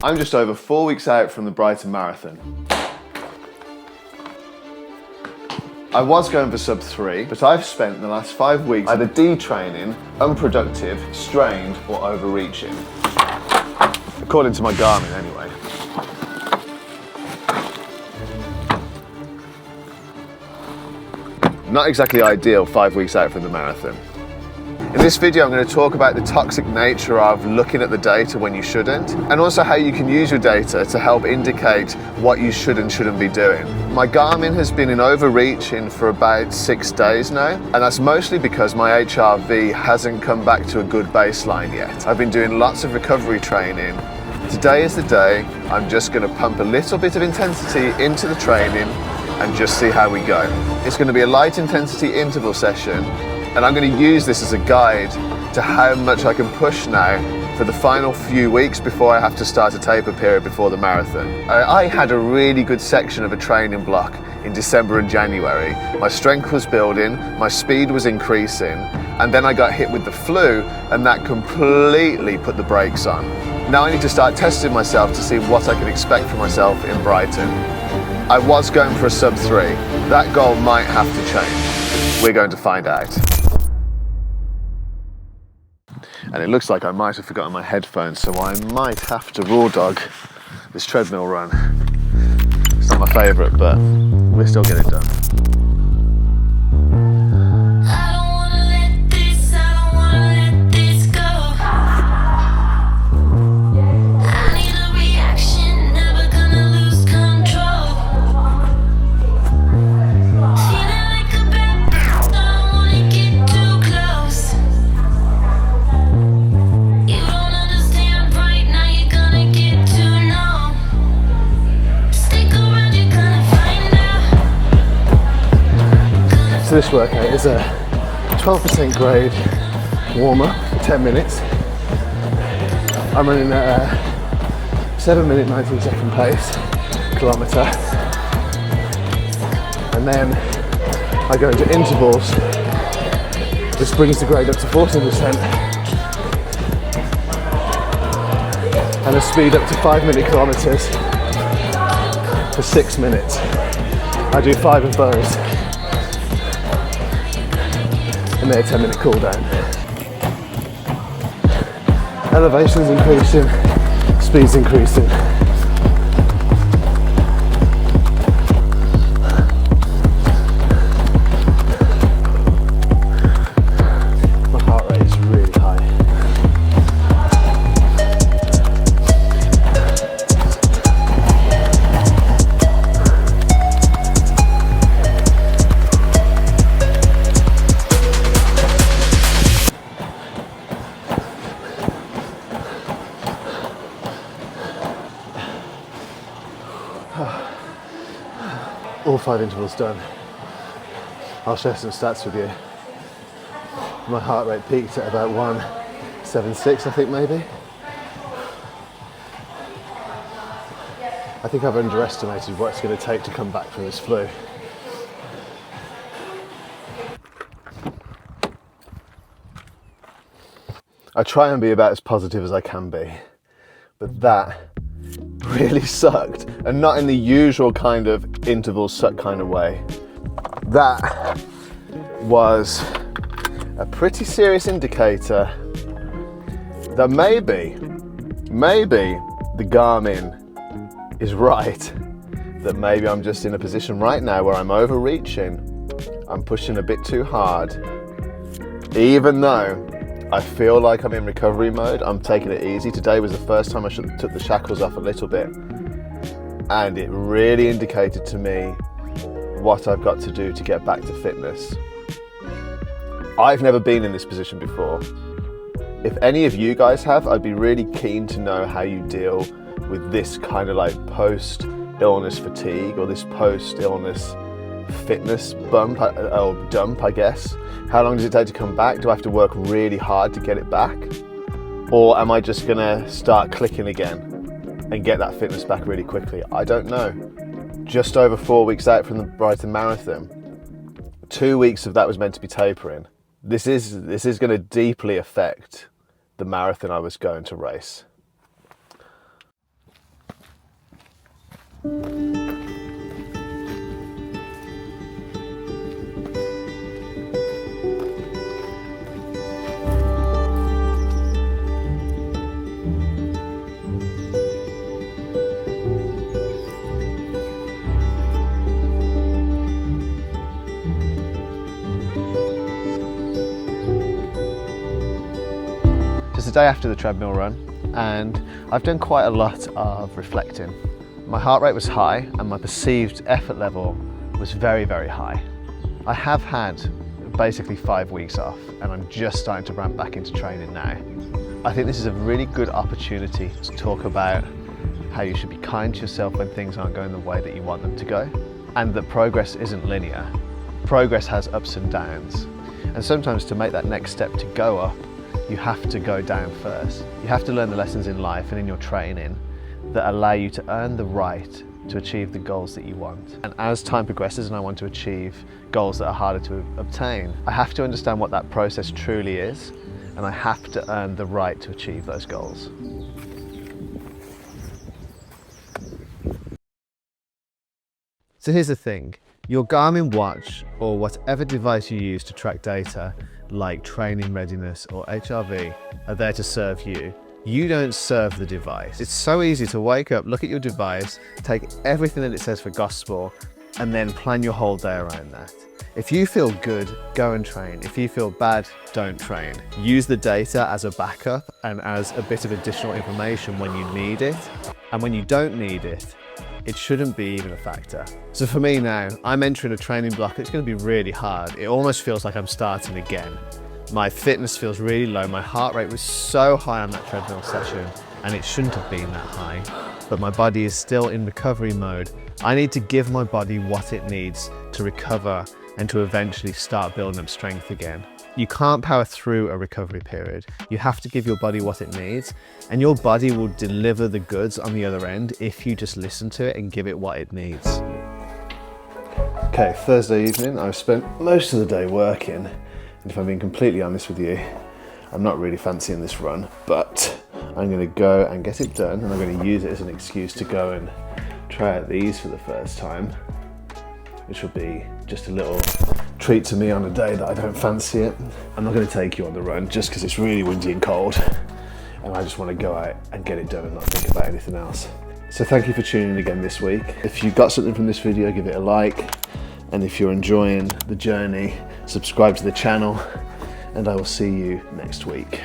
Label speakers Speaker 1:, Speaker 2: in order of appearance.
Speaker 1: I'm just over 4 weeks out from the Brighton Marathon. I was going for sub 3, but I've spent the last 5 weeks either detraining, unproductive, strained, or overreaching. According to my Garmin, anyway. Not exactly ideal 5 weeks out from the marathon. In this video, I'm going to talk about the toxic nature of looking at the data when you shouldn't, and also how you can use your data to help indicate what you should and shouldn't be doing. My Garmin has been in overreaching for about 6 days now, and that's mostly because my HRV hasn't come back to a good baseline yet. I've been doing lots of recovery training. Today is the day I'm just going to pump a little bit of intensity into the training and just see how we go. It's going to be a light intensity interval session, and I'm going to use this as a guide to how much I can push now for the final few weeks before I have to start a taper period before the marathon. I had a really good section of a training block in December and January. My strength was building, my speed was increasing, and then I got hit with the flu, and that completely put the brakes on. Now I need to start testing myself to see what I can expect from myself in Brighton. I was going for a sub 3. That goal might have to change. We're going to find out. And it looks like I might have forgotten my headphones, so I might have to raw dog this treadmill run. It's not my favourite, but we'll still get it done. So this workout is a 12% grade warm-up for 10 minutes. I'm running at a 7-minute 19-second pace, kilometre, and then I go into intervals, which brings the grade up to 14%, and a speed up to 5-minute kilometres for 6 minutes. I do 5 of those. And then a 10-minute cool down. Elevation's increasing, speed's increasing. My heart rate is really high. All 5 intervals done. I'll share some stats with you. My heart rate peaked at about 176, I think, maybe. I think I've underestimated what it's going to take to come back from this flu. I try and be about as positive as I can be, but that really sucked, and not in the usual kind of interval suck kind of way. That was a pretty serious indicator that maybe the Garmin is right, that maybe I'm just in a position right now where I'm overreaching, I'm pushing a bit too hard. Even though I feel like I'm in recovery mode, I'm taking it easy. Today was the first time I took the shackles off a little bit, and it really indicated to me what I've got to do to get back to fitness. I've never been in this position before. If any of you guys have, I'd be really keen to know how you deal with this kind of like post-illness fatigue, or this post-illness fitness bump or dump, I guess. How long does it take to come back? Do I have to work really hard to get it back? Or am I just gonna start clicking again and get that fitness back really quickly? I don't know. Just over 4 weeks out from the Brighton Marathon. 2 weeks of that was meant to be tapering. This is gonna deeply affect the marathon I was going to race. Just a day after the treadmill run, and I've done quite a lot of reflecting. My heart rate was high and my perceived effort level was very, very high. I have had basically 5 weeks off and I'm just starting to ramp back into training now. I think this is a really good opportunity to talk about how you should be kind to yourself when things aren't going the way that you want them to go, and that progress isn't linear. Progress has ups and downs, and sometimes to make that next step to go up, you have to go down first. You have to learn the lessons in life and in your training that allow you to earn the right to achieve the goals that you want. And as time progresses and I want to achieve goals that are harder to obtain, I have to understand what that process truly is, and I have to earn the right to achieve those goals. So here's the thing, your Garmin watch or whatever device you use to track data like training readiness or HRV are there to serve you. You don't serve the device. It's so easy to wake up, look at your device, take everything that it says for gospel, and then plan your whole day around that. If you feel good, go and train. If you feel bad, don't train. Use the data as a backup and as a bit of additional information when you need it. And when you don't need it, it shouldn't be even a factor. So for me now, I'm entering a training block. It's going to be really hard. It almost feels like I'm starting again. My fitness feels really low. My heart rate was so high on that treadmill session, and it shouldn't have been that high. But my body is still in recovery mode. I need to give my body what it needs to recover and to eventually start building up strength again. You can't power through a recovery period. You have to give your body what it needs, and your body will deliver the goods on the other end if you just listen to it and give it what it needs. Okay, Thursday evening, I've spent most of the day working, and if I'm being completely honest with you, I'm not really fancying this run, but I'm gonna go and get it done, and I'm gonna use it as an excuse to go and try out these for the first time, which will be just a little treat to me on a day that I don't fancy it. I'm not going to take you on the run just because it's really windy and cold, and I just want to go out and get it done and not think about anything else. So thank you for tuning in again this week. If you got something from this video, give it a like, and if you're enjoying the journey, subscribe to the channel, and I will see you next week.